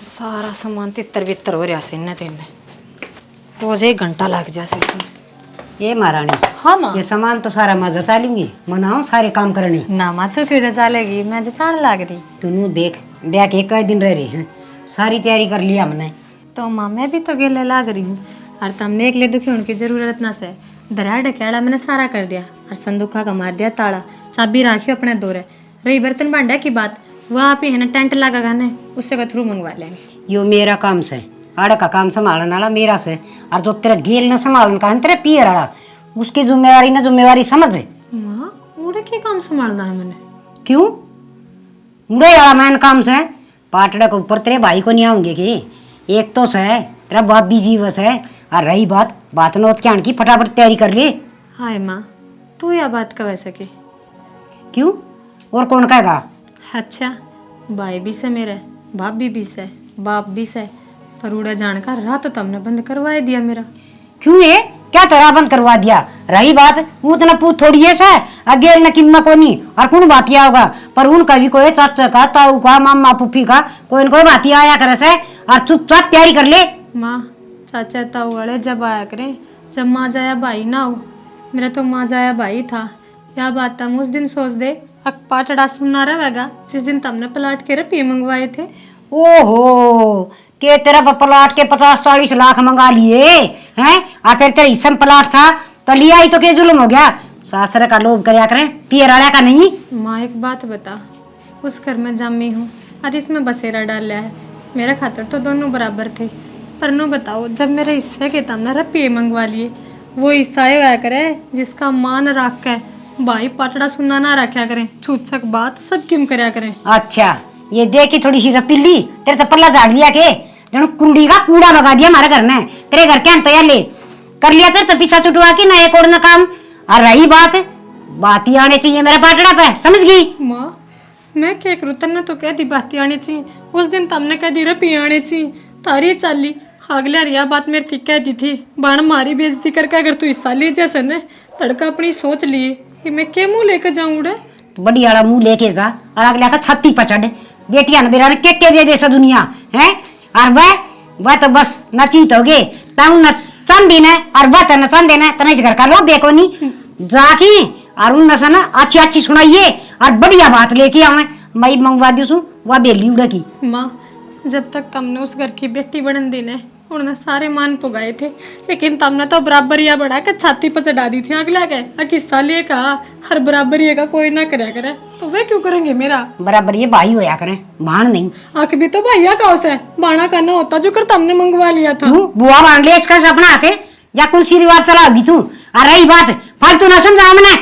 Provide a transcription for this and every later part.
सारा सामान तितर बितर हो रहा सिन्ने तेने रोज 1 घंटा लग जाए इसमें। ये महारानी, हाँ माँ। ये सामान तो सारा मैं जता लूंगी, मनाओ सारे काम करने। ना माँ तू क्यों जचालेगी, मैं जचाने लग रही। तू देख ब्याह के 1 दिन रह रहे हैं, सारी तैयारी कर लिया हमने। तो माँ मैं भी तो गेले लाग रही हूँ और तुमने एक ले दुखी होने की जरूरत ना से। दरिया ढकेला मैंने सारा कर दिया और संदूका का मार दिया ताला, चाबी राखी अपने दोरे। रही बर्तन भांडा की बात, वहाँ पे है ना टेंट लगा गाने, उससे का थ्रू मंगवा लेंगे। यो मेरा काम से, आड़ा का काम संभालने वाला मेरा से, और जो तेरा गेल न संभालने का है तेरा पियर आड़ा, उसकी जिम्मेवारी समझ। माँ उड़े के काम संभालना है मैंने। क्यों उड़े वाला मैन काम से पाटड़ा के ऊपर तेरे भाई को नहीं आऊंगे कि एक तो से तेरा बाप भी जीवस है, और रही बात नोत के आने की फटाफट तैयारी कर ले। हाय माँ तू यह बात का वैसे की क्यों और कौन कहेगा? अच्छा भाई भी से मेरे, बाप भी से, बाप भी से, पर उड़ा जानकर रात तो तुमने बंद करवा दिया मेरा। क्यों है क्या तरह बंद करवा दिया? रही बात वो उतना पूत थोड़ी है से अगे न किम्मा को नहीं और कौन बातिया होगा, पर उनका भी कोई चाचा का ताऊ का मामा पुप्पी का कोई न कोई बातिया आया करे से, और चुपचाप तैयारी कर ले। माँ चाचा ताऊ वाले जब आया करें, जब माँ जाया भाई ना हो, मेरा तो माँ जाया भाई था। यह बात हम उस दिन सोच दे पाटड़ा सुनना रहेगा जिस दिन तुमने पलाट के रुपये मंगवाए थे। ओहो के तेरा प्लाट के 50-40 लाख मंगा लिए हैं, और फिर तेरे हिस्से में प्लाट था तो लिया ही तो के जुल्म हो गया। सासरे का लोभ करया करें, पियर आड़ा का नहीं। माँ एक बात बता, उस घर में जमी हूँ और इसमें बसेरा डाल लिया है, मेरा खातर तो दोनों बराबर थे। पर नो बताओ जब मेरे हिस्से के तुमने रुपये मंगवा लिए, वो हिस्सा हुआ करे जिसका मान रख के भाई पाटड़ा सुनना ना रखा करें, छूछक बात सब क्यों करया करें। अच्छा ये देखी थोड़ी सी रपीली तेरे तो पल्ला झाड़ लिया के जन कुंडी का कूड़ा लगा दिया हमारे घर में। तेरे घर के तो यार ले कर लिया तेरे तो पीछा छुटवा के ना एक और ना काम। और रही बात ही आने चाहिए मेरा पाटड़ा पे, समझ गई? माँ मैं क्या करूँ, तन्ने तो कह दी बात आनी चाहिए, उस दिन तुमने कह दी रुपये आने चाहिए, तारी चाली अगले रिया बात मेरे थी कह दी थी बाण मारी बेइज्जती करके अगर तू हिस्सा ले जैसे ने तड़का अपनी सोच लिए कि मैं क्या मुंह लेकर जाऊँ। तो बड़ी आड़ा मुंह लेके जा और अगले का छत्ती पचड़ बेटिया ने बेरा ने के दे दे दुनिया है। और वह तो बस नचीत हो गए तंग न चंदी ने, और वह तो न चंदे ने तने घर का लो बेको नहीं जाके और उन नसा ना अच्छी सुनाइए और बढ़िया बात लेके आवे। मई मंगवा दी सु वह बेली उड़ा की। माँ जब तक तुमने उस घर की बेटी बनन दी ने उन्होंने सारे मान पुगाए थे, लेकिन तुमने तो बराबरिया बढ़ा के छाती पर चढ़ा दी थी अगला के किस्सा लिए कहा हर बराबरिया का कोई ना करया करे, तो वे क्यों करेंगे मेरा? बराबर ये भाई होया करें, भाण नहीं। आख भी तो भैया का उसे बाणा करना होता जो कर तुमने मंगवा लिया था। बुआ मांग ले इसका सपना आते या कुर्सी रिवाज चलाओगी तू। और रही बात फालतू ना समझा, मैंने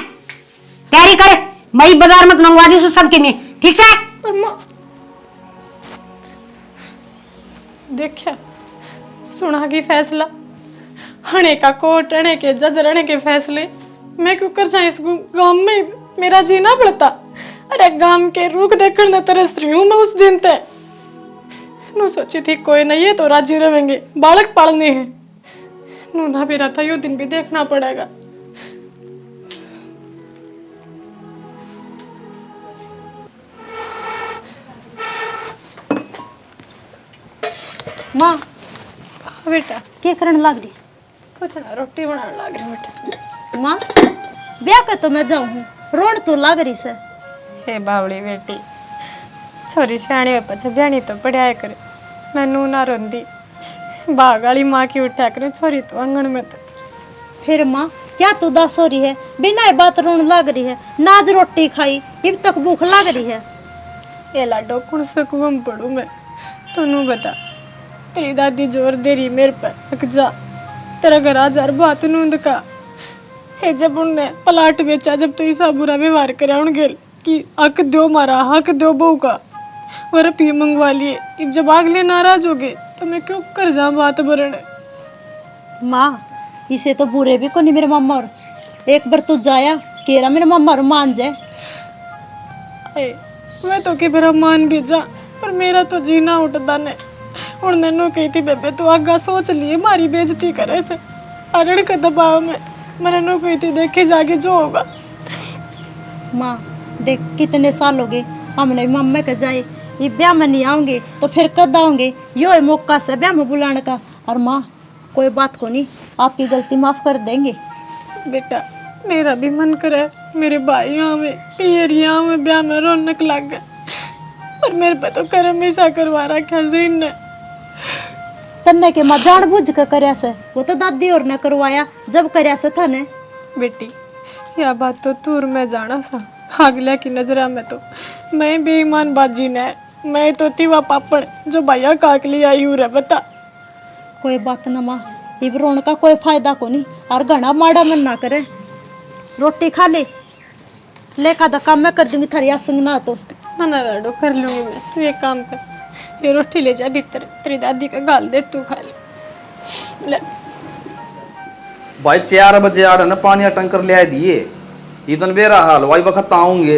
तैयारी कर, मई बाजार मत मंगवा दी सबके में, ठीक से? देखा सुना की फैसला हणे का कोर्ट हणे के जज हणे के फैसले मैं क्यों कर जाए इस गांव में मेरा जीना पड़ता। अरे गांव के रुख देखने तरस रही हूँ मैं उस दिन ते नु सोची थी कोई नहीं है तो राजी रहेंगे, बालक पालने हैं नु ना भी रहता यो दिन भी देखना पड़ेगा। माँ बेटा क्या करने लग रही? कुछ ना रोटी बनाने लग रही बेटा। माँ ब्याह पे तो मैं जाऊँ, रोड तो लग रही से। हे बावड़ी बेटी छोरी सियाणी हो पछे ब्याणी तो पढ़ाया करे, मैनू ना रोंदी बाग वाली माँ की उठा करे छोरी तो आंगन में तो। फिर माँ क्या तू दस हो रही है, बिना बात रोन लग रही है, नाज रोटी खाई अब तक भूख लग रही है। ये लाडो कौन से कुआं में पढ़ू मैं, तू बता। तेरी दादी जोर दे रही मेरे पर हक जा तेरा घर हजार बात नूंद का है। जब उनने पलाट बेचा जब तो ऐसा बुरा व्यवहार कराया उनके कि हक दो मारा हक दो बहू का, वो रुपये मंगवा लिए, अब जब अगले नाराज हो गए तो मैं क्यों कर जा बात भरने। माँ इसे तो बुरे भी को नहीं मेरे मम्मा, और एक बार तू जाया केरा मेरे मम्मा और मान जाए। मैं तो कि मेरा मान भी जा पर मेरा तो जीना उठता ने। उन्होंने नो कही थी बेबे तू आगा सोच लिए मारी बेइज्जती करे से अरण के दबाव में, मैंने नो कही थी देखे जाके जो होगा। माँ देख कितने साल हो गए हमने मम्मा के जाए ये ब्याह में नहीं आऊंगे तो फिर कद आऊंगे? यो है मौका से ब्याह में बुलाने का। और माँ कोई बात को नहीं, आपकी गलती माफ कर देंगे। बेटा मेरा भी मन करे मेरे भाइयों में पियरिया में ब्याह में रौनक लग गए, पर मेरे पे तो कर्म ऐसा करवा रखा जीन ने। तन्ने के माँ जान बुझ कर करया से, वो तो दादी और ने करवाया जब करया से था ने। बेटी यह बात तो तूर में जाना सा, अगले की नजरा में तो मैं बेईमान बाजी ने, मैं तो तीवा पापड़ जो भैया काक लिए आई हूँ रे बता। कोई बात ना माँ, इब रोन का कोई फायदा को नहीं, और घना माड़ा मन ना करे। रोटी खा ले का धक्का मैं कर दूंगी थारी आसंग ना तो। ना ना लाडो कर लूंगी मैं, तू एक काम कर, ये रोटी ले जा भीतर, तेरी दादी का गाल दे तू खा ले। भाई 4 बजे आ रहा ना, पानी का टंकर ले आए दिए, इतन बेरा हाल भाई वक्त आऊंगे,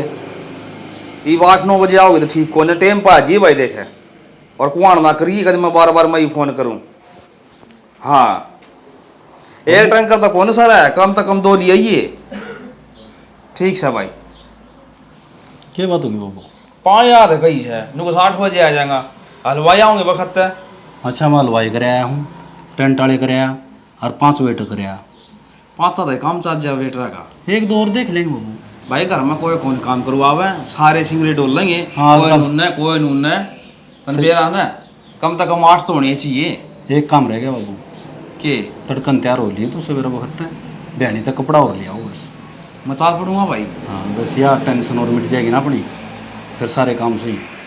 ये 8-9 बजे आओगे तो ठीक को ना टाइम पा जी भाई देखे, और कुआन ना करिए कभी मैं बार बार मैं ही फोन करूं। हाँ एक टंकर तो कौन सारा है, कम तो कम 2 लिए ये ठीक है भाई। क्या बात होगी बाबू? पानी याद है कहीं है नुको 8 बजे आ जाएगा, हलवाई आऊंगे वक्त है। अच्छा मैं हलवाई कर आया हूँ, टेंट वाले कर आया और 5 वेटर कर आया। 5-7 काम चार्ज जा वेटर का, 1-2 और देख लेंगे बाबू। भाई घर में कोई कौन काम करवावे, सारे सिंगरे डोल लेंगे, हाँ, कोई सब। नून है कोई नून है, तन बेरा ना कम से कम 8 तो होने चाहिए। एक काम रह गया बाबू, के तड़कन तैयार हो लिए तो सवेरा वक्त है, बहनी तक कपड़ा और लिया हो बस। मैं चाल पड़ूंगा भाई। हाँ बस यार टेंशन और मिट जाएगी ना अपनी, फिर सारे काम सही है।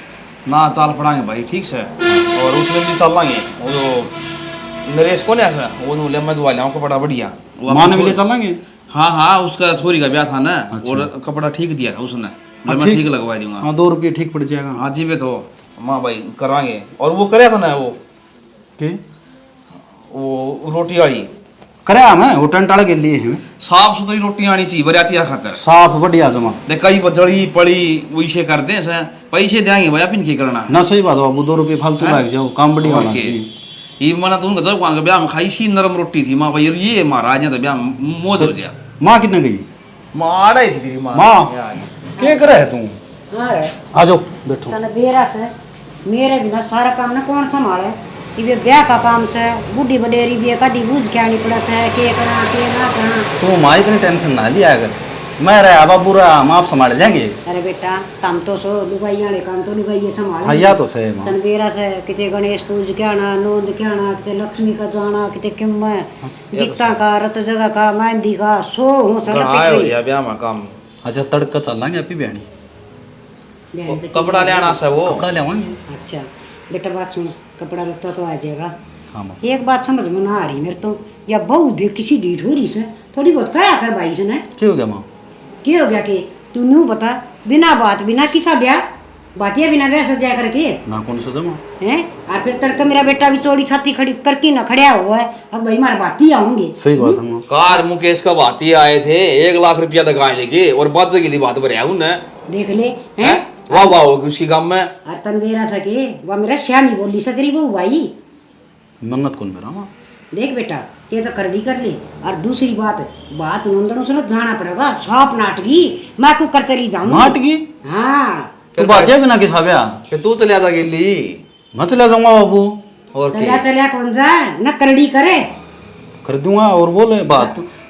ना चाल पड़ाएंगे भाई ठीक से, और उस दिन भी चल लाएंगे वो नरेश को नहीं ऐसा वो ले मैं दुआ लाऊं कपड़ा बढ़िया, माँ ने भी ले चलेंगे। हाँ हाँ उसका छोरी का ब्याह था ना, अच्छा। और कपड़ा ठीक दिया था उसने, हाँ, मैं ठीक लगवा दूंगा। हाँ 2 रुपये ठीक पड़ जाएगा। हाँ जी वे तो माँ भाई कराएंगे। और वो करे था ना वो रोटी वाली कराया मैं, वो टेंट वाले के लिए है, साफ सुथरी रोटी आनी चाहिए बरियातिया खातर, साफ बढ़िया जमा। दे कई जड़ी पड़ी वैसे कर दे से पैसे देंगे भाई अपन की करना ना सही बात है बाबू, 2 रुपये फालतू लग जाओ, काम बढ़िया होना चाहिए। ये मना तो उनका जब का ब्याह में खाई सी नरम रोटी थी माँ भाई, ये महाराज तो ब्याह में मौज हो गया। माँ कितने गई? माँ आ रही थी तेरी माँ। माँ यार। क्या कर रहे तू? हाँ रे आ जाओ बैठो। तने बेरा से मेरे बिना सारा काम ना कौन संभाले? ये ब्याह का काम से बूढ़ी बडेरी भी कदी बूझ के आनी पड़ा से के करा के ना करा। तू माँ इतनी टेंशन ना लिया कर, मैं रहा बाबू रहा, हम आप संभाल जाएंगे। अरे बेटा तम तो सो लुगाई वाले काम तो लुगाई संभाल। हाँ या तो सही माँ। तन बेरा से किते गणेश पूज के आना, नोंद के आना, किते लक्ष्मी का जाना, किते किम गीता का, रत जगह का, मेहंदी का, सो हो सारा गड़ाए हो पिछले। गया ब्याह में काम। अच्छा तड़का चल लाएंगे अपनी बहनी, कपड़ा ले आना सा वो कपड़ा ले आवाएंगे। अच्छा बेटा बात सुन, कपड़ा लगता तो आ जाएगा। हाँ माँ। एक बात समझ में ना आ रही मेरे तो, या बहु देख किसी डीठ हो रही से थोड़ी बहुत कहा कर भाई से ना क्या हो गया माँ? क्या हो गया कि तू न्यू बता, बिना बात बिना किसा ब्याह बातिया बिना ब्याह सजा करके ना कौन सा जमा हैं। और फिर तड़का मेरा बेटा भी चौड़ी छाती खड़ी करके ना खड़िया हुआ है, अब भाई मार बाती आऊंगे। सही बात है माँ। कार मुकेश का बाती आए थे 1 लाख रुपया तक आए लेके, और बात की बात भरे उन्हें देख ले हैं। वाह वाह उसकी काम में और तन बेरा सके वह मेरा श्यामी बोली सकरी बहू भाई। मन्नत कौन मेरा माँ? देख बेटा ये तो कर ली कर ले, और दूसरी बात नंदनों से जाना पड़ेगा, सौंप नाटकी मैं को कर चली जाऊँ नाटकी? हाँ तू बातिया बिना किसा ब्याह? फिर तू चले जा गिल्ली मैं चला जाऊंगा बाबू। और चलिया चलिया कौन जा न करड़ी करे कर दूंगा। और बोले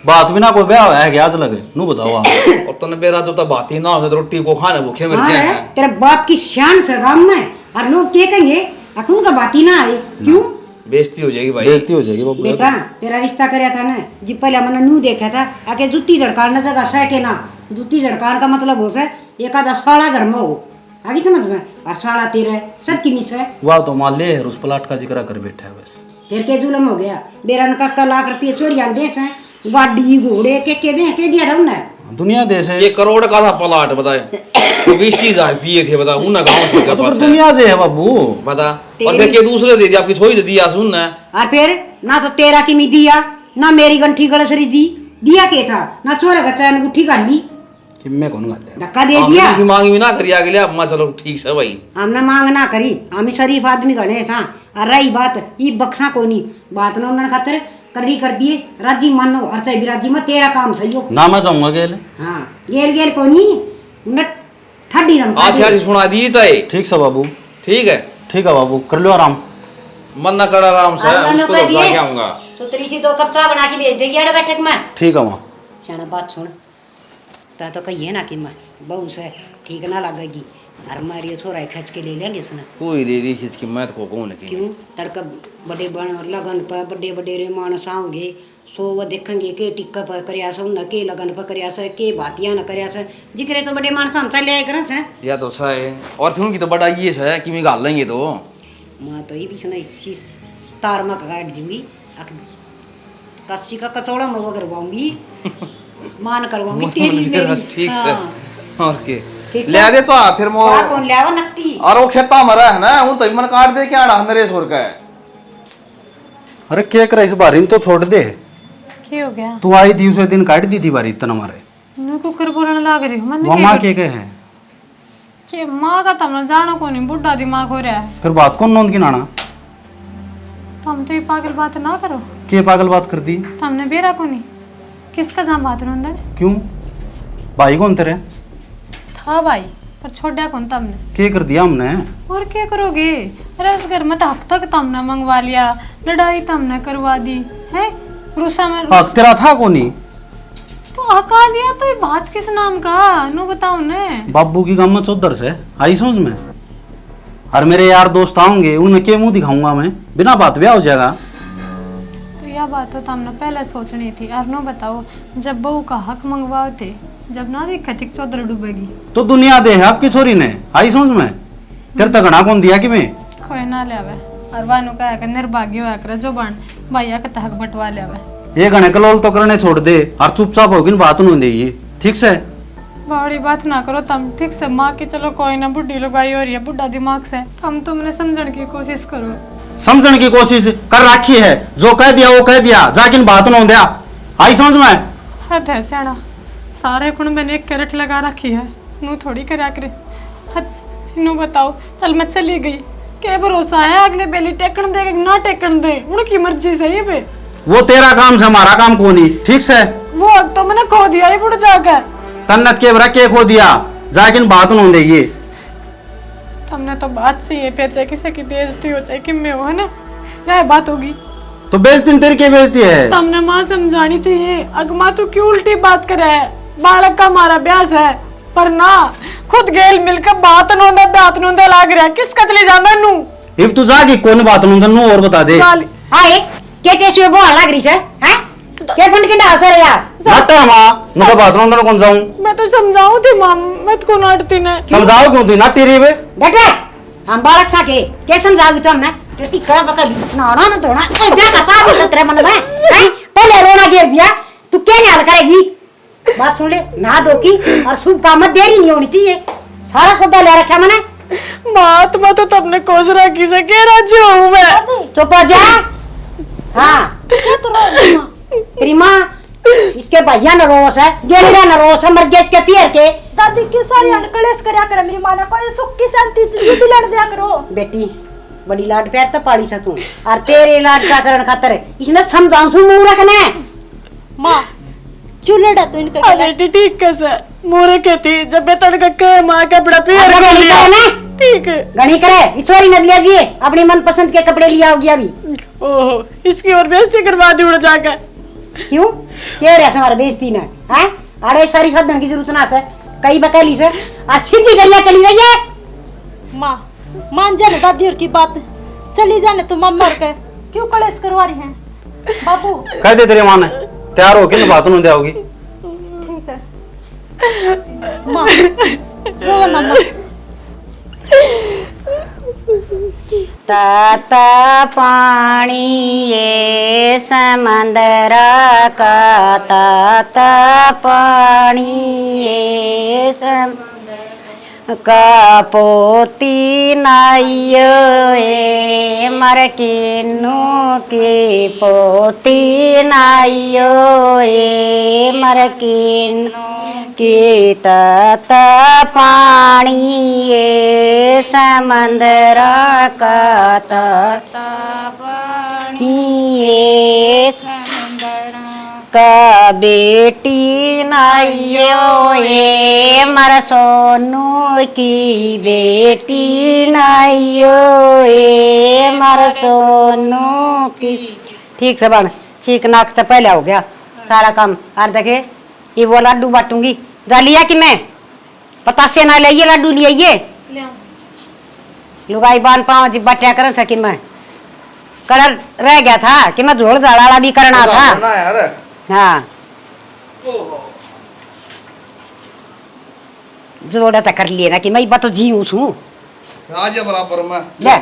बात बिना कोई ब्याह है क्या आज लगे नू बताओ आप। और तने बेरा जब तक बात ही ना हो तो रोटी को खाने भूखे मर हाँ जाए है, तेरे बाप की शान से राम में, और लोग क्या कहेंगे अकुन का बाती ना आए क्यों? बेइज्जती हो जाएगी भाई। बेइज्जती हो जाएगी बाबू। बेटा तेरा रिश्ता करया था ना जी, पहले मैंने नू देखा था आके जुत्ती झड़कान न जगह सह के ना, जुत्ती झड़कान का मतलब हो से एक आधा साड़ा घर में हो, आगे समझ में, और साड़ा तेरा सब की मिस है। वाह तो मान ले उस प्लाट का जिक्र कर बैठा है बस। फिर के जुलम हो गया, बेरन का लाख रुपये चोरियां दे से, गाड़ी घोड़े के दे के दिया था उन्हें। दुनिया देश है ये करोड़ का था प्लाट बताए, तो 20-30 पिए थे बता उन गाँव से तो फिर दुनिया दे है बाबू बता। और फिर के दूसरे दे दिया, आपकी छोड़ी दे दिया सुन ना। और फिर ना तो तेरा की मी दिया, ना मेरी गंठी गड़सरी दिया के था, ना छोरे का चैन गुठी कर ली, कि मैं कौन गाल धक्का दे दिया। किसी मांग भी ना करिया के लिए अम्मा चलो ठीक से भाई, हमने मांग ना करी, हम शरीफ आदमी गणेश। हाँ और रही बात ये बक्सा को नहीं, बात नंदन खातर करी कर दिए, राजी मानो और चाहे बिराजी में तेरा काम सही हो ना मैं जाऊंगा गेल। हाँ गेल गेल को नहीं न ठड्डी रंग आज आज सुना दी चाहे ठीक से बाबू ठीक है। ठीक है बाबू, कर लो आराम। मन न कर आराम से, अरे उसको नौकर तो दिए। जाके आऊंगा। सुतरी सी 2 कप चाय बना के भेज देगी अरे बैठक में। ठीक है माँ। सियाना बात सुन, ता तो कहिए ना कि मैं बहू से ठीक ना लगेगी और मारियो थोड़ा खर्च के ले लेंगे उसने। कोई ले रही खिसकी मैं तो कौन की। क्यों तड़का बड़े लगन पर बड़े बड़े रे मानस आऊंगे सो वो देखेंगे के टिक्का पर करया सो न के लगन पर करया से के बातियां न करया से जिक्रे तो बड़े मानस हम चले आए करस है। या तो सही और फिर उनकी तो बड़ा ये है कि मैं गाल लेंगे तो मां तो ये भी सुना इसी तार में काट दूंगी कस्सी का कचौड़ा मैं वो करवाऊंगी मान करवाऊंगी तेरी मेरी। ठीक है हाँ। और के ठीक ले दे तो फिर मो बड़ा कौन ले आवा नक्की और वो खेता मरा है ना उन तो मन काट दे क्या आना नरेश और का है। अरे क्या करे इस बारी तो छोड़ दे। क्या हो गया? तू आई थी उसे दिन काट दी थी बारी इतना मारे। मैं कुकर बोलने लग रही हूँ मैंने वो क्या माँ कर- के है कि माँ का तमना जानो को नहीं बुढ़ा दिमाग हो रहा है। फिर बात कौन नोंद की नाना तुम तो ये पागल बात ना करो। के पागल बात कर दी। तुमने बेरा को नहीं किसका जाम बात रोंदड़ क्यों भाई कौन तेरे था भाई पर छोड़ा कौन तुमने के कर दिया हमने। और क्या करोगे? अरे उस घर में तो हक तक तुमने मंगवा लिया, लड़ाई तुमने करवा दी है रूसा में हक तेरा था कोनी। तो हका लिया तो ये बात किस नाम का नू बताओ ने। बाबू की गम्मत उधर से आई समझ में। और मेरे यार दोस्त आऊंगे उनमें के मुंह दिखाऊंगा मैं बिना बात ब्याह हो जाएगा। तो यह बात तो तुमने पहले सोचनी थी। और नो बताओ जब बहू का हक मंगवाओ थे जब ना देखा थी चौधर डूबेगी तो दुनिया दे है आपकी छोरी ने आई समझ में। तेरे तक घना कौन दिया कि मैं कोई ना ले आवे और वानु का है निर्भाग्य होया करे जो बन भैया का हक बंटवा ले आवे। ये घने कलोल तो करने छोड़ दे और चुपचाप होगी बात नहीं दे ये ठीक से। बड़ी बात ना करो तुम ठीक से माँ की चलो कोई ना बुढ़ी लगाई हो रही है बुढ़ा दिमाग से हम तुमने समझने की कोशिश करो। समझने की कोशिश कर रखी है जो कह दिया वो कह दिया जाकिन बात न दिया आई समझ में। हद है सियाना सारे कुण मैंने एक कैरेट लगा रखी है नू थोड़ी करा करे हद नू बताओ चल मैं चली गई क्या भरोसा है अगले बेली टेकन दे ना टेकन दे उनकी मर्जी सही है बे। वो तेरा काम से हमारा काम को नहीं ठीक से। वो हक तो मैंने खो दिया ही बुढ़ जाकर। तन्नत के बरा के खो दिया जाकिन बात न दे ये। तुमने तो बात सही है फिर चाहे किसी की बेइज्जती हो चाहे कि मैं हो है ना यह बात होगी तो बेइज्जती तेरी के बेइज्जती है। तुमने माँ समझानी चाहिए अगमा तू क्यों उल्टी बात करे है बालक का हमारा ब्यास है पर ना खुद गेल मिलकर बात नोंदा लाग रहा है किसका चली जा मैनू इब तू जागी कौन बात न और बता दे। आए के टेस्ट में बोल लग रही है हैं के फंड के डाल सर यार नट्टा मां नुका बात न कौन जाऊं मैं तो समझाऊं थी माँ मैं तो नाटती ने समझाओ क्यों थी नट्टी रे बे। बेटे हम बालक सा के समझाओगी तो हमने तेरी कड़ा पकड़ ना ना धोना ए ब्याह का चाबी सतरे मन में हैं पहले रोना गिर दिया तू क्या न्याल करेगी बात सुन ले ना दो की और शुभ काम में देरी नहीं होनी चाहिए सारा सौदा ले रखा मैंने। बात मैं तो तुमने कोस रखी से कह राज्य हूँ मैं चुप हो जा। हाँ तेरी माँ इसके भैया न रोस है गेड़ा न रोस है मर गया इसके पियर के दादी की सारी अनकलेस करया करे मेरी मां ने कोई सुख की शांति जुदी लड़ दिया करो। बेटी बड़ी लाड प्यार तो पाड़ी सा तू और तेरे लाड का करण खातर इसने समझाऊं सु मुंह रखने मां क्यों लड़ा तो इनके अरे ठीक कैसे मोरे कहती जब मैं तड़का के माँ का बड़ा पियर अगर कर गणी लिया करे ना ठीक है गणी करे इचोरी न लिया जी अपनी मनपसंद के कपड़े लिया होगी अभी। ओहो इसकी और बेइज्जती करवा दी उड़ जाकर क्यों क्या रे हमारा बेइज्जती ना हैं अरे सारी साधन की जरूरत ना से कई बकैली से और सीधी गरिया चली गई है। मां मान जा ना दादी और की बात चली जाने तुम अम्मा के क्यों कलेश करवा रही हैं बाबू। कह दे तेरी मां ने तैयार होके बात न दिया होगी। ठीक है मां रो ना मां ताता पानी ये समंदर का ताता पानी ये समंदर का पोती नाइयो ए मर किन्नु की पोती नाइयो ए मर किन्नु की ताता पानी ये समंदर का ताता पानी ये समंदर का बेटी नाइयो ये मर सोनू की बेटी नाइयो ये मर सोनू की। ठीक से बन, चीक नाक से पहले हो गया सारा काम। और देखे ये वो लड्डू बांटूंगी, जा लिया कि मैं पतासे ना लाइए लड्डू लियाइए। लुगाई बांध पाओ जी बटिया कर सकी मैं कलर रह गया था कि मैं झोल झाड़ा भी करना था। यार हाँ जोड़ा तो कर लिए ना कि मैं तो जी हूँ आज बराबर में ले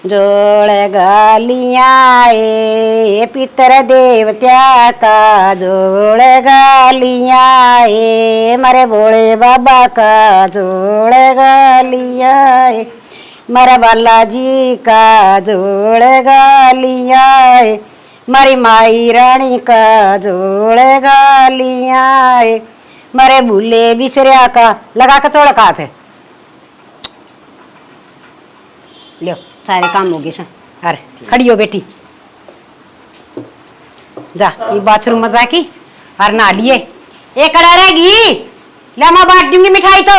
जोड़ गालियाँ ए पितर देवत्या का जोड़ गालियाँ ए मरे भोले बाबा का जोड़ गालियाँ ए मरे बालाजी का जोड़ गालियाँ ए मरी माई रानी का जोड़ गालियाँ ए मरे भूले बिसरिया का लगा के चौड़ का थे। लो सारे काम हो गए सर। अरे खड़ी हो बेटी, जा ये बाथरूम में जाकी और नहा लिए। एक कड़ा रहेगी ले मैं बांट दूंगी मिठाई तो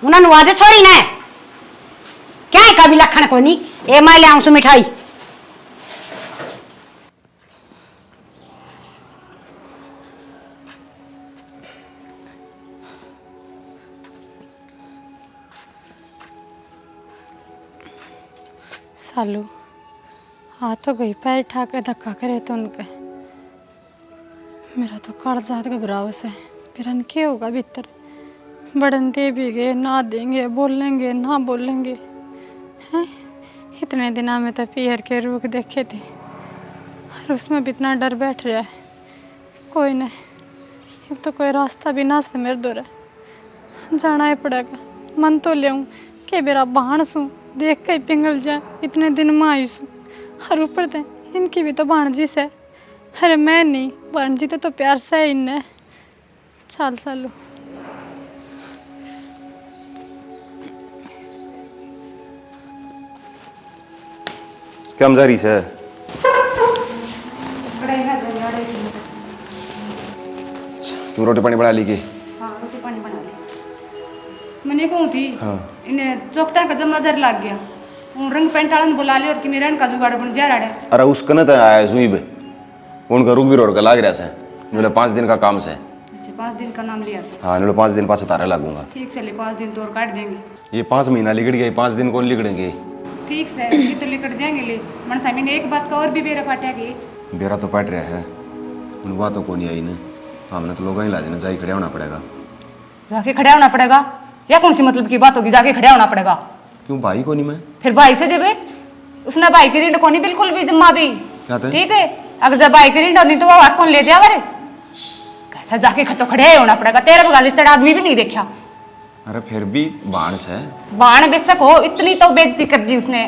उन्हें नुआ दे छोड़ी ना क्या है कभी लखन को नहीं ए मैं ले आऊं सु मिठाई। सालू आ तो गई पैर ठा के धक्का करे तो उनके मेरा तो कागजात घबराव से फिर क्या होगा भीतर बड़न दे भी गए ना देंगे बोलेंगे ना बोलेंगे हैं। इतने दिनों में तो पियर के रूख देखे थे और उसमें भी इतना डर बैठ रहा है। कोई नहीं अब तो कोई रास्ता भी ना से मेरे दो रहा जाना ही पड़ेगा। मन तो ले कि मेरा बहन सू देख के पिघल जाए इतने दिन में आई सू और ऊपर थे इनकी भी तो भाणजी से। अरे मैं नहीं भाणजी तो प्यार से इनने चाल सालू क्या मजारी से तू रोटी पानी बना ली के? हाँ रोटी पानी बना ली। मैंने कहूँ थी हाँ इन्हें चौकटा का जमा जर लग गया उन रंग पेंट वाला बुला ले और कि मेरा का जुगाड़ बन जा रहा है। अरे उसका न तो आया सुई बे उनका रुक भी रोड का लाग रहा से मेरे 5 दिन का काम से। अच्छा 5 दिन का नाम लिया सर। हाँ मेरे 5 दिन पास तारा लगूंगा। ठीक से ले 5 दिन तो और काट देंगे। ये 5 महीना लिगड़ गया 5 दिन कौन लिगड़ेंगे? ठीक से ये तो लेकर जाएंगे ले मन था मैंने एक बात का और भी बेरा पाटा के बेरा तो पट रहा है उन बातों को नहीं आई न हमने तो लोग ही लाज न जाई खड़े होना पड़ेगा। जाके खड़ा होना पड़ेगा या कौन सी मतलब की बात होगी जाके खड़ा होना पड़ेगा? क्यों भाई को नहीं मैं? फिर भाई से जब उसने भाई की रीड को नहीं बिल्कुल भी जम्मा भी क्या थे? ठीक है अगर जब भाई की रीड होनी तो वो कौन ले जाए कैसा जाके तो खड़े होना पड़ेगा। तेरे बगाली चढ़ा आदमी भी नहीं देखा। अरे फिर भी बाण से बाण बेशक हो इतनी तो बेइज्जती कर दी उसने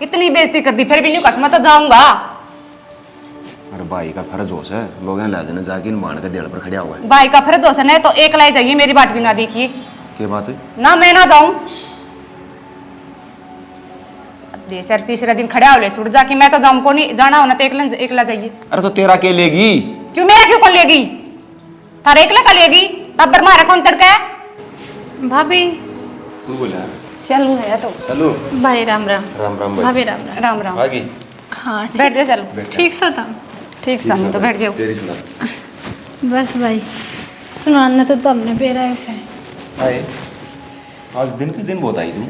इतनी बेइज्जती कर दी फिर भी नहीं कहा मैं तो जाऊंगा। अरे भाई का फर्ज हो से लोग लाज न जाके इन बाण के देड़ पर खड़े हुआ है। भाई का फर्ज हो सने तो एक लाई जाइए मेरी बात भी ना देखिए क्या बात है? ना मैं ना जाऊं सर तीसरा दिन खड़ा हो ले छुट जा कि मैं तो जाऊं को नहीं जाना होना तो एकला जाइए। अरे तो तेरा के लेगी क्यों मेरा क्यों कौन लेगी थारा एकला का लेगी तब मारा कौन तड़का है। भाभी तू बोला चलू है तो चलो भाई राम राम राम राम भाई भाभी राम राम राम राम आगे हाँ बैठ जाओ चलो ठीक सो था ठीक समझ तो बैठ जाओ। तेरी सुना बस भाई सुनाना तो हमने बेरा ऐसे आए आज दिन के दिन बहुत आई तू।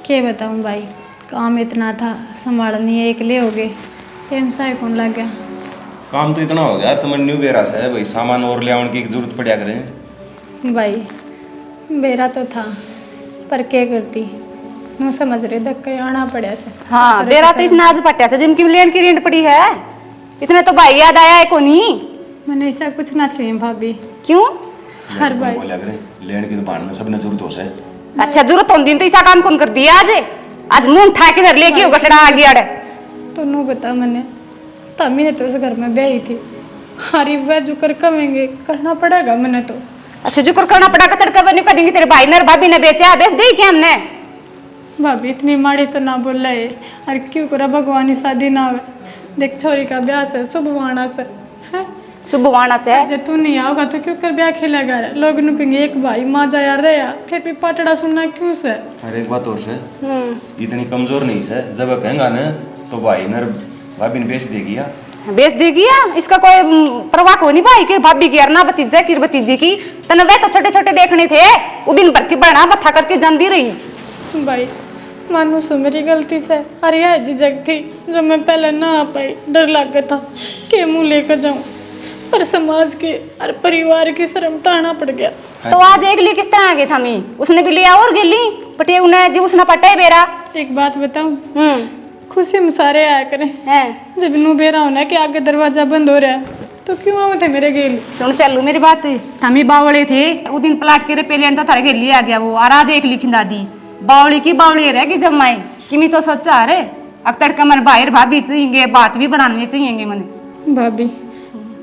क्या बताऊं भाई काम इतना था संभालनी है एक ले हो गए टाइम सा ही कौन लग गया। काम तो इतना हो गया तुम न्यू बेरा से है भाई सामान और ले आने की जरूरत पड़ा करे। भाई बेरा तो था पर क्या करती नो समझ रहे धक्का आना पड़ा से। हाँ बेरा तो इसने आज पट्या से जिनकी लेन की रेंट पड़ी है इतने तो भाई याद आया है को नहीं मैंने ऐसा कुछ ना चाहिए भाभी। क्यों? हर भाई बोला करे लेने की दुकान में सब ने जरूरत हो से। अच्छा जरूरत होती तो ऐसा काम कौन कर दिया आज मुंह उठा के धर लेगी गठड़ा आ गया तो नो बता मैंने तभी ने तो उस घर में ब्याही थी हरी वह जो कर कमेंगे करना पड़ेगा मैंने तो। अच्छा जुकर करना पड़ा का तड़का बनी कर देंगे तेरे भाई ने भाभी ने बेचा बेच दी क्या हमने? भाभी इतनी माड़ी तो ना बोल रहे अरे क्यों करा भगवान ही शादी ना आवे देख छोरी का ब्याह से शुभ वाणा से है सुबवाना से जब तू नहीं आओगा तो क्यों कर ब्याह खेलेगा रे? लोग नु कहेंगे एक भाई माँ जा यार रे यार, फिर भी पाटड़ा सुनना क्यों से? और एक बात और से, इतनी कमजोर नहीं से, जब वो कहेंगा ना तो भाई नर भाभी ने बेच देगी या बेच देगी या इसका कोई परवाह को नहीं भाई के भाभी की ना भतीजा की भतीजी की तने वे तो छोटे छोटे देखने थे वो दिन भर की बना बथा करके जमदी रही। भाई मानो सो मेरी गलती से, अरे यह झिझक थी जो मैं पहले ना आ पाई, डर लग गया था कि मुंह लेकर जाऊं, पर समाज के और परिवार की शर्म ताना पड़ गया। तो आज एक लिए किस तरह आ गए था मी उसने भी लिया और गेली पटे उन्हें जी उसने पटे बेरा। एक बात बताऊं, खुशी में सारे आया करें, जब नू बेरा होना कि आगे दरवाजा बंद हो रहा है तो क्यों आओ थे मेरे गेली? सुन चलू मेरी बात, थमी बावले थे वो दिन प्लाट के पहले तो थारे गेली आ गया वो और आज एक लिखी दादी बावली की बावली रहेगी जब मैं कि मैं तो सोचा अरे अब तड़का मन बाहर भाभी चाहिए बात भी बनानी चाहिए मने। भाभी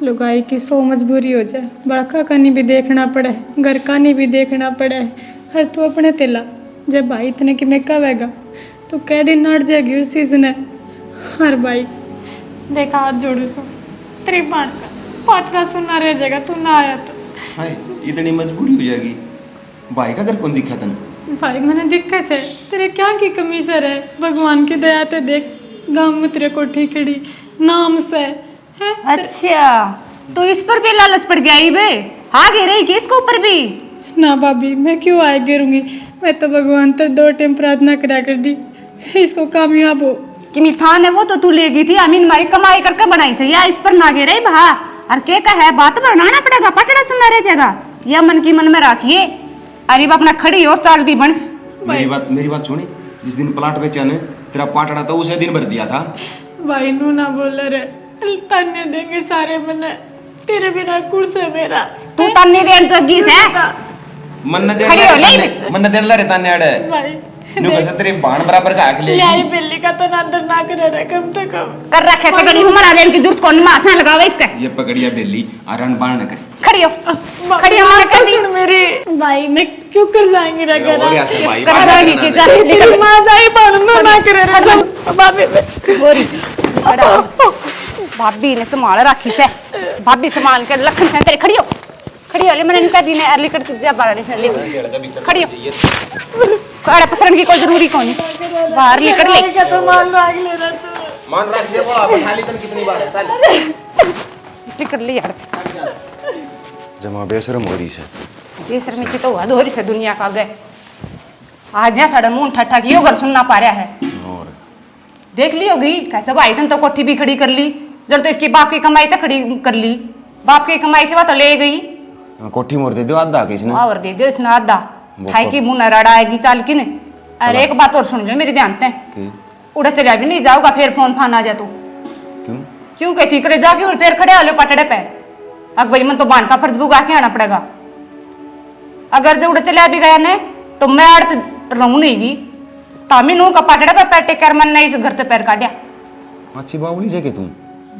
लुगाई की सो मजबूरी हो जाए, बड़का का नहीं भी देखना पड़े, घर का नहीं भी देखना पड़े, हर तू अपने तेला जब भाई इतने कि मैं कहेगा तो कह दिन नाट जाएगी उस सीजन है। हर भाई देखा हाथ जोड़ू सो तेरी बाण का पाटना सुनना रह जाएगा, तू ना आया तो। हाय इतनी मजबूरी हो जाएगी, भाई का घर कौन दिखा तने? भाई मैंने दिक्कत है, तेरे क्या की कमी सर है, भगवान की दया ते देख गाँव में तेरे कोठी खड़ी नाम से है। अच्छा तो इस पर भी लालच पड़ गया ही बे, आगे रही कि इसके ऊपर भी? ना भाभी मैं क्यों आए गिरूंगी, मैं तो भगवान तो 2 टाइम प्रार्थना करा कर दी इसको कामयाब हो। कि मिठान है वो तो तू ले गई थी अमीन मारी कमाई करके बनाई से या इस पर ना गे रही भा और के का है बात बनाना पड़ेगा पटड़ा सुनना रह जाएगा या मन की मन में रखिए। अरे अपना खड़ी हो चाल दी बन। मेरी बात सुनी, जिस दिन प्लाट बेचा ने तेरा पाटड़ा तो उसे दिन भर दिया था। भाई नू ना बोल रे, ताने देंगे सारे मने, तेरे बिना कुछ है मेरा। तू तन्नी देन जोगी से मन खड़ी मन देन ला रे ताने आड़े भाई नु कैसे तेरी बाण बराबर का आख ले लाई बिल्ली का तो नादर ना करे रे कम से कम। कर रखे पकड़ी हमारा लेन की जरूरत कौन माथा लगावे इसका। ये पकड़िया बेली आरण बाण न करे। खड़ी हो खड़ी हमारे कर दी मेरी भाई मैं क्यों कर जाएंगी रे घर और ऐसे भाई कर जाएगी कि जा तेरी मां जाई बाण ना करे रे सब भाभी गोरी भाभी ने संभाल रखी से भाभी संभाल के लखन से तेरे खड़ी हो ले मैंने इनका दिन अर्ली कर जा बारह से ले खड़ी हो खड़ा पसरन की कोई जरूरी कौन बाहर लेकर ले तो मान राख ले रहा तू मान रख दे वो आप खाली तन कितनी बार है चल लेकर ले यार जमा बेशरम हो रही से ये शर्मी की तो हद हो रही से दुनिया का गए आज यहाँ साढ़े मुंह ठट्ठा की घर सुनना पा रहा है और देख ली होगी कैसे भाई तन तो कोठी भी खड़ी कर ली जब तो इसकी बाप की कमाई तो खड़ी कर ली बाप की कमाई थी वो तो ले गई कोठी मोर दे दो आधा किसने और दे दो इसने आधा खाई की मुंह नराड़ा आएगी चाल की ने। अरे एक बात और सुन लो मेरे ध्यान से उड़ा चला भी नहीं जाओगा फिर फोन फान आ जा तू क्यों कहती करे जाके और फिर खड़े वाले पटड़े पे अब भाई मन तो बाण का फर्ज बुगा के आना पड़ेगा अगर जो उड़ा चला भी गया ने तो मैं आड़ रहूं नहीं गी तामी नू का पटड़े पे पैर टेकर मन नहीं इस घर से पैर काटिया। अच्छी बावली जगह तुम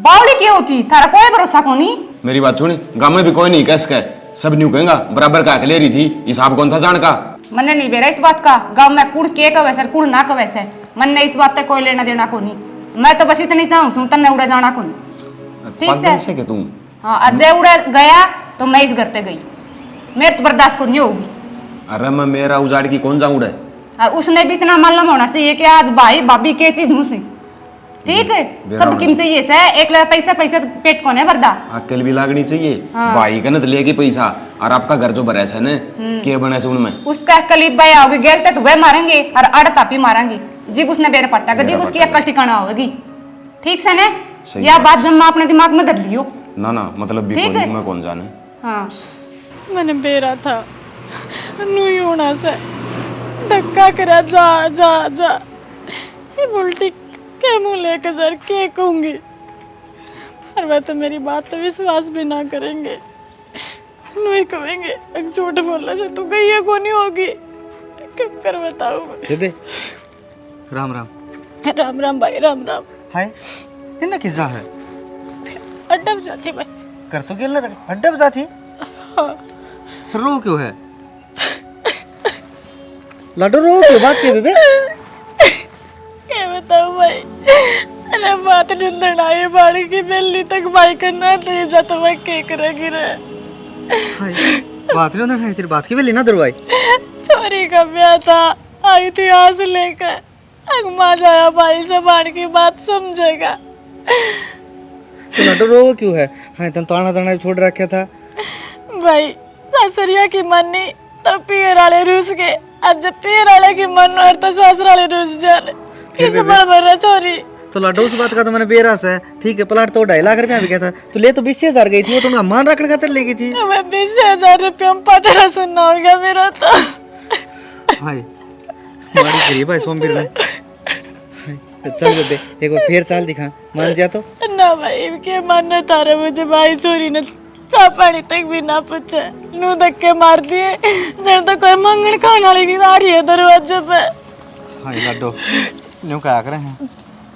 बावली क्यों होती थारा कोई भरोसा को नहीं। मेरी बात सुनी गांव में भी कोई नहीं कस के सब न्यू कहेंगा बराबर का ले रही थी हिसाब कौन था जान का मन्ने नहीं बेरा इस बात का गांव में कुड़ के का वैसे कुड़ ना का वैसे मन्ने इस बात पे कोई लेना देना को नहीं मैं तो बस इतनी चाहूँ सू तन्ने उड़ा जाना को नहीं ठीक से के तुम हाँ अजय उड़ा गया तो मैं इस घर पे गई मेरे तो बर्दाश्त को नहीं होगी। अरे मैं मेरा उजाड़ की कौन जाऊँ उड़े और उसने भी इतना मालूम होना चाहिए कि आज भाई भाभी के चीज मुझसे ठीक है सब किम चाहिए से एक पैसा पैसा तो पेट कौन है बर्दा अक्ल भी लागनी चाहिए हाँ। भाई का न तो लेके पैसा और आपका घर जो भरा है न के बने से उनमें उसका कलीब भाई आओगे गेलते तो वह मारेंगे और अड़ तापी मारेंगे जीब उसने बेर पट्टा कर जीब उसकी अक्ल ठिकाना होगी ठीक से ने या बात जब मैं अपने दिमाग में धर लियो ना मतलब भी ठीक कोई है। मैं कौन जाने हाँ मैंने बेरा था नूई होना से धक्का करा जा जा जा ये उल्टी के मुंह लेकर सर के कहूंगी और वह तो मेरी बात तो विश्वास भी ना करेंगे नूई कहेंगे झूठ बोलने से तू गई है कौन होगी क्यों कर बताऊं बेबे राम राम राम राम भाई राम राम हाय इन्ना किस जा है अड्डब जाती भाई कर तो गेल अड्डा बजा थी हाँ रो क्यों है लाडो रो क्यों बात के बेबे क्या बताऊं भाई अरे बात निंदन आई बाड़ी की बेली तक भाई करना तेरी जत मैं के करेगी रे बात नहीं उधर है तेरी बात की बेली ना दरवाई छोरी का ब्याह था आई थी आस लेकर अगमा जाया भाई से बाण की बात समझेगा तो लड्डू रो क्यों है? हाँ तुम ताना ताना छोड़ रखा था भाई ससुरिया की मन्नी तो पियर वाले रूस के आज जब पियर वाले की मन और तो ससुर वाले रूस जाने किस बड़ छोरी तो लड्डू उस बात का तो मैंने बेरास है ठीक है प्लाट तो 2.5 लाख रुपया भी क्या था तो ले तो 20,000 गई थी वो तुमने मान रखने खातर ले गई थी मैं 20,000 रुपया में पता सुनना होगा मेरा तो हाय मारी गरीब है सोमवीर ने हाय चल बे एक बार फिर चाल दिखा मान जा तो ना भाई के मानना तारे मुझे भाई छोरी ने चा पानी तक भी ना पूछे नू धक्के मार दिए जब तो कोई मंगन खाने वाली की आ रही है दरवाजे पे हाय लड्डू न्यू क्या कर रहे हैं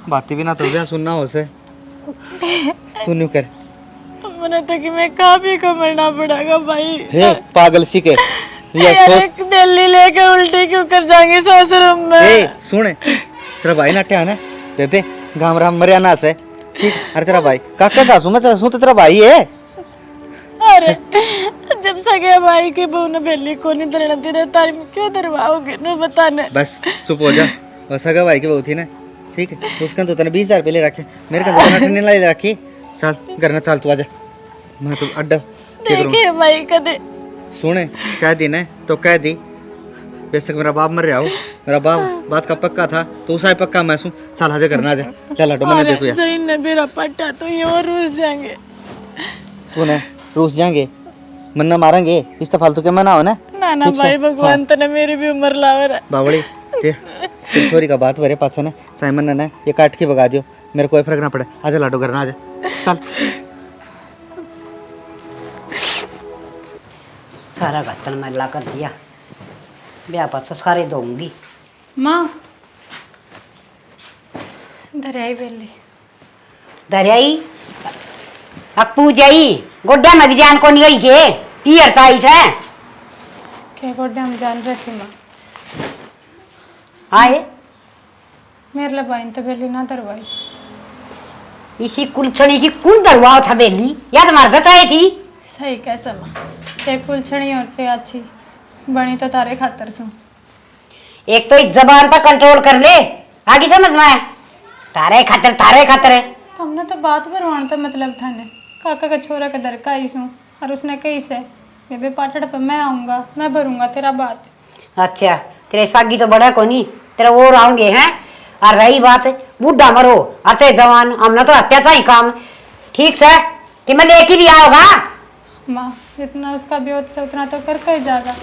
बातें भी ना तो क्या सुनना हो से तू न्यू कर मैंने तो कि मैं काफी को मरना पड़ेगा भाई हे पागल सी के ये यार एक दिल्ली लेके उल्टी क्यों कर जाएंगे ससुर में ए सुने तेरा भाई ना क्या ना बेबे गाम राम मरियाना से ठीक अरे तेरा भाई काका का सुन मैं तेरा सुन तो तेरा भाई है अरे जब सगे भाई की बहू ने बेली को नहीं दरना तेरे तारी में क्यों दरवाओगे न बताने बस चुप हो जा और सगा भाई की बहू थी ना ठीक है उसका तो तने 20,000 पहले रखे मेरे का तो नहीं लाई रखी चल घर ना चल तू आजा मैं तो अड्डा देखिए भाई कदे सुने कह दी ना तो कह दी बेशक मेरा बाप मर रहा हो मेरा बाप बात का पक्का था तो उसा पक्का मैं सुन चल आजा करना आजा चल हटो मैंने दे तू यार जैन ने मेरा पट्टा तो ये और रूस जाएंगे तू ना रूस जाएंगे मन्ना मारेंगे इस तो फालतू के मना हो ना ना भाई भगवान तो ने मेरी भी उम्र लावर है बावड़ी तेरी छोरी का बात मेरे पास है ना साइमन ने ना ये काट के भगा दियो मेरे कोई फर्क ना पड़े आजा लाडो करना आजा चल सारा गत्तन मैला कर दिया ब्याह पास सारे दूंगी माँ दरियाई बेली दरियाई अप्पू जाई गोड्डा में भी जान को नहीं रही के पियर ताई से क्या गोड्डा में जान रही थी माँ आए मेरे लिए बाइन तो बेली ना दरवाई इसी कुलछणी की कुल दरवाओ था बेली या तुम्हारे बताई थी सही कैसे माँ एक कुलछणी और से अच्छी बनी तो तारे खातर सू एक तो इस जबान पर कंट्रोल कर ले आगे समझ में तारे खातर है तुमने तो बात भरवान तो मतलब था ने काका का छोरा का दर का आई सू और उसने कही से बेबे पाटड़ पे मैं आऊंगा मैं भरूंगा तेरा बात अच्छा तेरे सागी तो बड़ा को नहीं तेरा वो आऊंगे हैं और रही बात बूढ़ा मरो अते जवान हमने तो हत्या था ही काम ठीक से कि मैं लेके भी आओगा माँ जितना उसका ब्योत से उतना तो करके ही जाएगा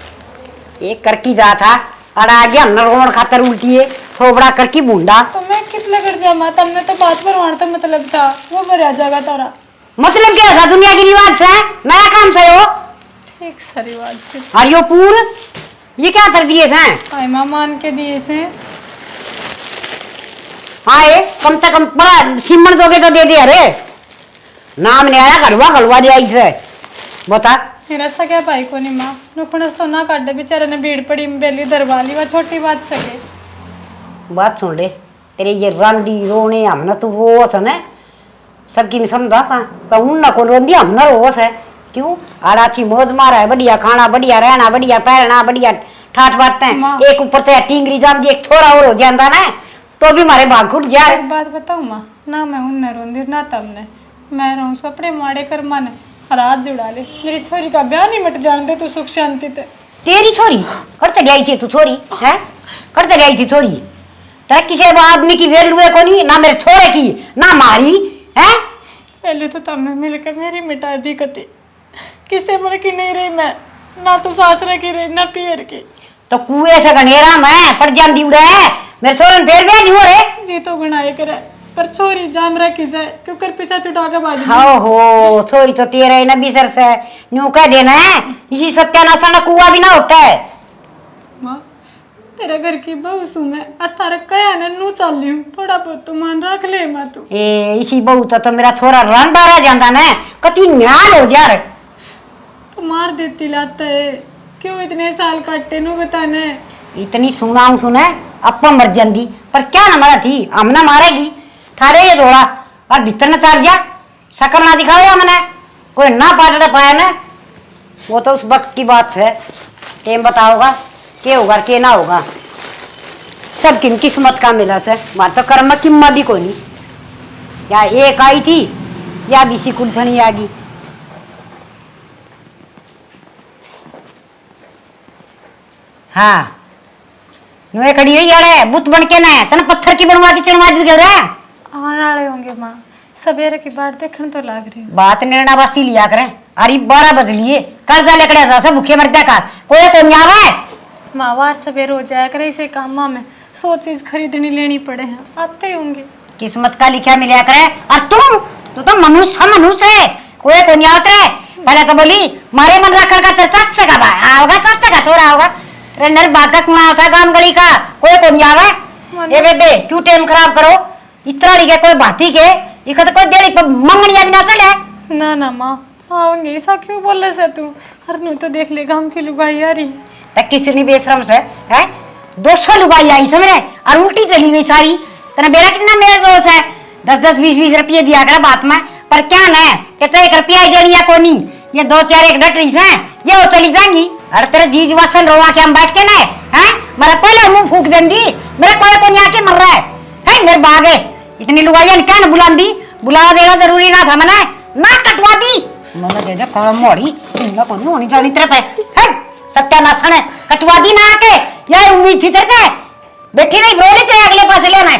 एक करकी जा था अड़ा आ गया हमने रोण खातर उल्टी है थोबड़ा करकी बूंदा तो मैं कितने कर जा माँ तुमने तो बात भरवान तो मतलब था वो भरा जाएगा तारा मतलब क्या था दुनिया की रिवाज से नया काम से हो ठीक सारी बात से और यो पूर ये क्या कर दिए हैं आई माँ मान के दिए से आए कम से कम बड़ा सीमन दोगे तो दे दे अरे नाम नहीं आया गलवा दिया इसे बता मेरा सगा भाई को नहीं माँ नुखणस तो ना काटे बेचारे ने भीड़ पड़ी बेली दरबाली वह छोटी बात सके बात सुन ले तेरे ये रंडी रोने हमने तो रोस है ना सबकी में समझा सा तो उन को रोंदी हमने रोस है क्यों आड़ाची मौज मारा है बढ़िया खाना बढ़िया रहना बढ़िया पहनना बढ़िया ठाठ बाटते हैं एक ऊपर से टिंगरी जाम दी एक थोड़ा और हो जाता ना तो भी हमारे भाग खुट जाए एक बात बताऊँ माँ ना मैं उनने रोंदी ना तमने मैं रहूँ सपड़े माड़े कर मन हाथ जुड़ा ले मेरी छोरी का ब्याह नहीं मिट जान दे तू सुख शांति ते तेरी छोरी करते गई थी तू छोरी है करते गई थी छोरी तेरा किसी आदमी की वैल्यू है को नहीं ना मेरे छोरे की ना मारी है पहले तो तुमने मिलकर मेरी मिटा दी कती किसे बोले कि नहीं रही मैं ना तो सासरे की रही ना पियर की तो कुएं से गनेरा मैं पड़ जाती उड़ा है मेरे छोरन फेर में नहीं हो रहे जी तो गुनाहे करे पर छोरी जाम रखी से क्यों कर पीछा छुटा के बाजी हाँ हो छोरी तो तेरा ही ना बिसर से न्यू कह देना है इसी सत्यानाशा ना कुआ भी ना होता है माँ तेरे घर की बहू सू मैं अतार कया ने नू चल रही हूँ थोड़ा बहुत तू मान रख ले माँ तू ए इसी बहू तो मेरा छोरा रंडा रह जाता ना कति न्याल हो जा तो मार देती लाता है क्यों इतने साल काटे नू बताने इतनी सुनाऊ सुने अपा मर जाती पर क्या ना मरा थी हमने मारेगी ठारे ये धोड़ा और भीतर न चार जा शक्ल ना दिखाओ या मैंने कोई ना पाटने पाया ना। वो तो उस वक्त की बात है, टेम बताओगा के होगा के ना होगा। सब किन किस्मत का मिला से, मार तो कर्म किम्मा भी कोई नहीं। या एक आई थी या बीसी कुलछनी आ गई। हाँ नुए खड़ी हुई यार बुत बन के ना तने पत्थर की बनवा के चढ़वा दी रे। आने वाले होंगे माँ, सवेरे की बात देखने तो लाग रही हूँ। बात निर्णय बासी लिया करे। अरे 12 बज लिए कर्जा लेकड़े ऐसा भूखे मर जा का कोई तो नहीं आवे। माँ वार सवेरे हो जाया करे इसे कामा में 100 चीज खरीदनी लेनी पड़े हैं, आते ही होंगे। किस्मत का लिखा मिला करे। और तू तो मनुष्य है, कोई तो नहीं आवते। पहले तो बोली मारे मन रखन का तेरे चाचा का भाई आओगा, चाचा का छोरा होगा रे नर बागक में आता गांव गली का कोई तो नहीं आवे। ए बेबे क्यों टाइम खराब करो, इतना लिखे कोई भाती के इक तो कोई देरी पर मंगनिया भी ना चले। ना ना माँ आओगे, ऐसा क्यों बोल रहे से तू? हर नु तो देख ले गांव की लुगाई आ रही है। तक किसनी बेशरम से है 200 लुगाई आई समझे और उल्टी चली गई सारी। तेरा बेरा कितना मेरा दोस्त है 10-10 20-20 रुपये दिया कर बात में, पर क्या न कहते 1 रुपया ही देनी है कोनी। ये 2-4 एक डटरीस है ये वो चली जाएंगी। अरे तेरे जीज वासन रोवा के हम बैठ के ना है मेरा पहले मुंह फूक देंगी। मेरा कोई तो नहीं आके मर रहा है मेरे बागे इतनी लुगाइयां क्या न बुलांदी, बुला देना जरूरी ना था मैंने ना कटवा दी। मैंने दे दे कौन मोड़ी इतना कोनी होनी जानी तेरे पे है सत्यानाशन है कटवा दी ना आके। यह उम्मीद थी तेरे बैठी नहीं बोली तेरे अगले पास लेना है।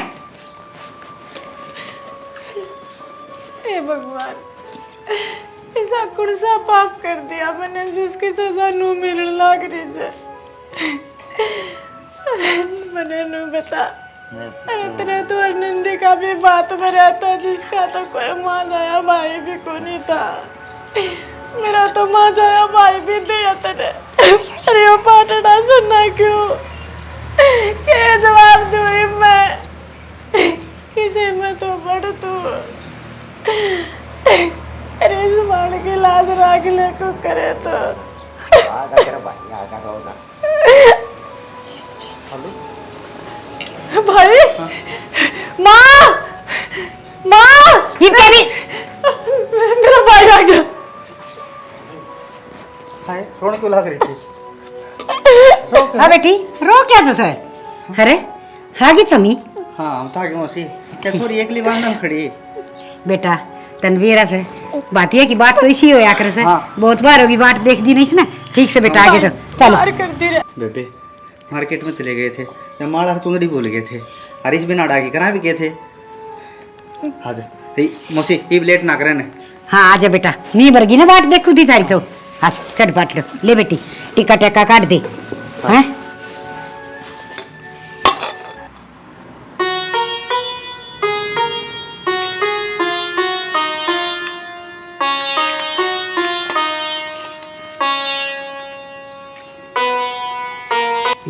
हे भगवान, ऐसा कौन सा पाप कर दिया मैंने जिसकी सजा नू मिलने लाग रही से। मैंने नू बता अरे तेरे तो नंदी का भी बात में रहता जिसका तो कोई माँ जाया भाई भी को नहीं था। मेरा तो माँ जाया भाई भी दिया तेरे। अरे वो पाटना सुनना क्यों, क्या जवाब दूँ मैं किसे में तो बड़ तू। अरे इस माड़ की लाज राग ले को करे तो भाई माँ माँ ये बेबी मेरा भाई आ गया। हाय रोने क्यों लग रही थी? हाँ बेटी रो क्या तो सर। अरे हागी तमी हाँ हम था क्यों सी क्या छोरी एकली बांधम खड़ी। बेटा तनवीरा से बात ये की बात तो इसी होया करे से। हाँ। बहुत बार होगी बात देख दी नहीं से ना ठीक से बेटा आगे तो चलो। मार कर दी रे। बेबे मार्केट में चले गए थे या माला चुंदड़ी बोल गए थे और इस बिना डाकी करा भी गए थे। हाँ जा मौसी इब लेट ना करे ना। हाँ आजा बेटा मी बरगी ना बात देखू दी तारी तो आज चट बाट लो ले बेटी टिक्का टेक्का काट दे हैं।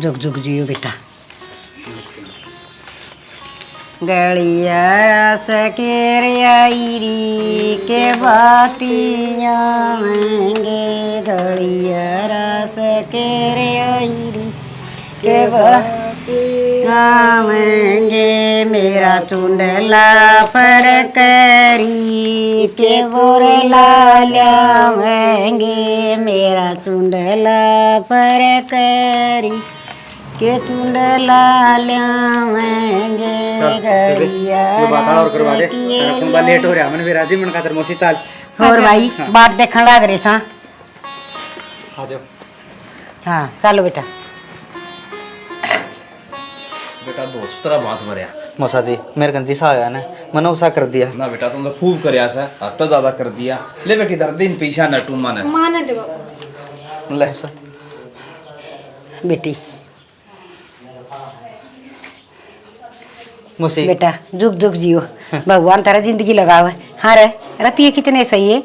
जुग जुग जियो बेटा। गलिया सकेरियाईरी के बातियां आएंगे, गलिया रस केरियाईरी के बातियां आएंगे। मेरा चुंडला पर करी के बोरला लावेंगे, मेरा चुंडला पर करी के चुंडला लावेंगे। और करवा दे तुम बा लेट हो रहा मन राजी मन खातर मौसी चाल। और भाई बात देखने लग रहे सा। आ जाओ। हाँ चलो बेटा। बेटा दोस्त तरह बात भरया मौसा जी मेरे गंजी सा आया ना मैंने उसा कर दिया ना बेटा तुम तो खूब करया सा हद तो ज्यादा कर दिया। ले बेटी दर दिन पीछा नटू माने माने दे बाबा। ले बेटी मौसी बेटा जुग जुग जियो भगवान तारा जिंदगी लगावे। हाँ रे रुपये कितने सही है?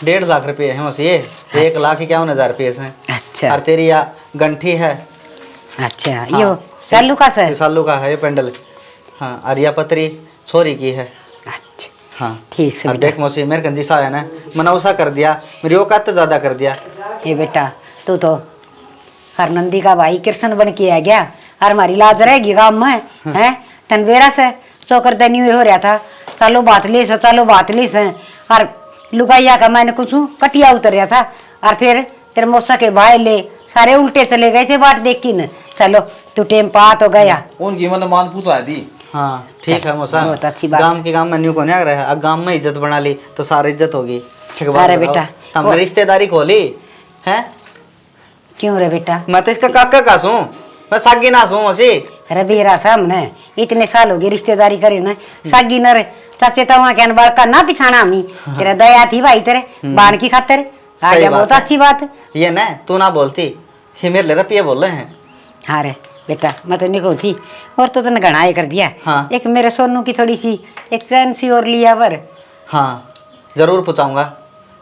1.5 लाख रुपए है मौसी ये 1,51,000 रुपए हैं। अच्छा और तेरी या गंठी है। अच्छा हाँ। यो सालू का है? ये सालू का है ये पेंडल। हाँ और या पत्री छोरी की है। अच्छा हाँ ठीक से अब बेटा। देख मौसी मेरे गंजी सा आया ना मैंने उसा कर दिया मेरी औकात तो ज्यादा कर दिया। ये बेटा तू तो हरनंदी का भाई कृष्ण बन के आ गया और हमारी लाज रहेगी गाँव में है। तनवेरा से चौकर दनी हुए हो रहा था चलो बात ले सो, चलो बात ले से। और लुगाइया का मैंने कुछ कटिया उतरिया था और फिर तेरे मौसा के भाई ले सारे उल्टे चले गए थे बाट देख की न। चलो तू टेम पा तो गया। उनकी मैंने मान पूछा दी। हाँ ठीक है मौसा, बहुत अच्छी बात। गांव के गांव में न्यू को नहीं आ रहा है, अब गांव में इज्जत बना ली तो सारी इज्जत होगी। ठीक बात अरे बताओ, बेटा, हमने रिश्तेदारी खोली है। क्यों रे बेटा? मैं तो इसका काका का सूं, मैं सागी ना सूं मौसी। अरे बेरा सामने इतने साल हो गए रिश्तेदारी करे ना, सागी न रे चाचे तो वहाँ के बाल का ना पिछाना हमी। तेरा दया थी भाई तेरे बाण की खातिर आ सही गया, बात बहुत है। अच्छी बात। ये ना तू ना बोलती, ये मेरे लिए रपिए बोल रहे हैं। हाँ रे बेटा, मैं तो निको थी और तो तूने घना ये कर दिया। हाँ। एक मेरे सोनू की थोड़ी सी एक चैन सी और लिया वर। हाँ जरूर पूछाऊंगा,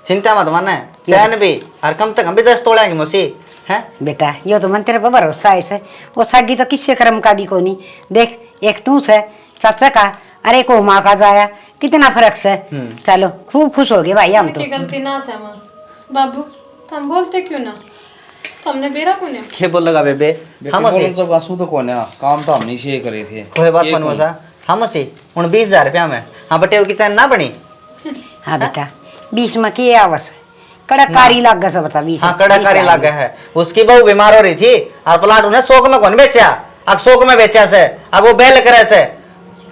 चिंता मत माने। चैन भी और कम से कम भी 10 तोड़े की मौसी है। बेटा यो तो मन तेरे पर भरोसा है से, वो सागी तो किससे कर्म का भी कोनी। देख एक तू से चाचा का अरे को माँ का जाया कितना फर्क से। चलो खूब खुश हो गए भाई हम तो। की गलती ना से मां बाबू, तुम बोलते क्यों ना? तुमने बेरा को ने के बोल लगा बेबे हम बोले जब आंसू तो कौन है, काम तो हमने से करे थे। कोई बात मन मौसा हम से उन 20,000 रुपया में हाँ बटे की चैन ना बनी। हाँ बेटा 20 में के आवस कड़ाकारी लाग गया सब बता 20। हाँ कड़ाकारी लाग गया है। उसकी बहू बीमार हो रही थी और प्लाट उन्हें 100 में कौन बेचा, अब 100 में बेचा से, अब वो बेल करे से।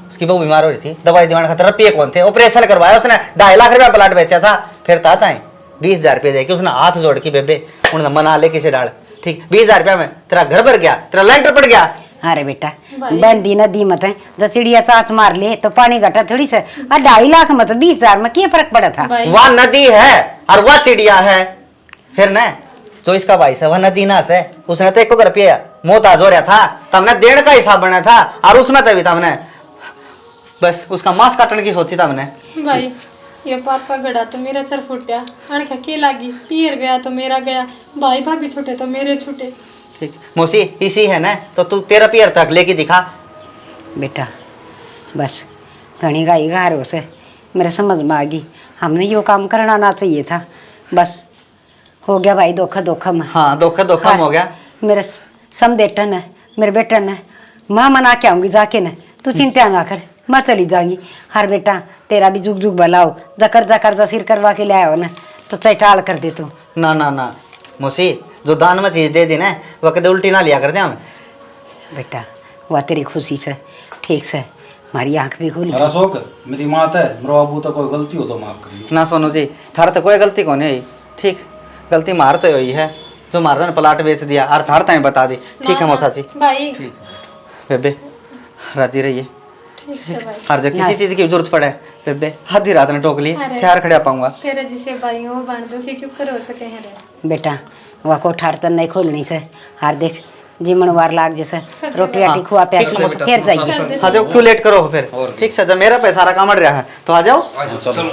उसकी बहू बीमार हो रही थी, दवाई दिवाने खातर रुपये कौन थे, ऑपरेशन करवाया उसने, 2.5 लाख रुपया प्लाट बेचा था। फिर ताता है 20,000 रुपये देके उसने हाथ जोड़ के बेबे उन्हें मना ले किसी डाल। ठीक 20,000 रुपया में तेरा घर भर गया, तेरा लेंटर पड़ गया। अरे बेटा बंदी नदी मत है, जब चिड़िया चांच मार ले तो पानी घटा थोड़ी से। 2.5 लाख में तो 20,000 में क्या फर्क पड़ा था? वह नदी है और वह चिड़िया है। फिर न जो इसका भाई से वह नदी ना से उसने तो 1 रुपया मोहताज हो रहा था, तमने देड़ का हिसाब बना था और उसमें तभी तमने बस उसका मांस काटने की सोची तमने। भाई ये पाप का गड़ा तो मेरा सर फुटया, अणखा के लागी पीर गया तो मेरा गया, भाई भाभी छूटे तो मेरे छूटे। ठीक मौसी इसी है ना, तो तू तेरा पियर तक लेके दिखा। बेटा बस घनी गाई गारो से मेरे समझ में आ गई, हमने यो काम करना ना चाहिए था। बस हो गया भाई धोखा धोखा में। हाँ धोखा हो गया। मेरे समदेटन है मेरे बेटन है, माँ मना के आऊंगी जाके न, तू चिंता ना कर मैं चली जाऊंगी। हर बेटा तेरा भी जुग जुग भला हो, जकर जकर जा सिर करवा के ले आयो ना तो चैटाल कर दे तू। ना ना ना मौसी जो दान में चीज दे दी ना वह कदे उल्टी ना लिया कर दे हम। बेटा वह तेरी खुशी से ठीक से हमारी आंख भी खुल अरे अशोक मेरी मात है, मेरे बाबू तो कोई गलती हो तो माफ करिए। ना सोनू जी थार तो कोई गलती कौन है। ठीक गलती मार तो हुई है, जो मारदा ने प्लाट बेच दिया और थार ताई बता दी। ठीक है मौसा जी भाई बेबे राजी रहिए। ठीक है भाई। हर जगह किसी चीज की जरूरत पड़े बेबे आधी रात में टोक लिए अरे। तैयार खड़ा पाऊंगा। तेरे जिसे भाई वो बांध दो कि क्यों करो सके हैं रे। बेटा वह को ठाड़ तन नहीं खोलनी से। हार देख जिमन वार लाग जैसे रोटी राटी खुआ पे फिर जाइए। आ जाओ क्यों लेट करो फिर। ठीक से जब मेरा पैसा सारा काम अड़ रहा है तो आ जाओ। चलो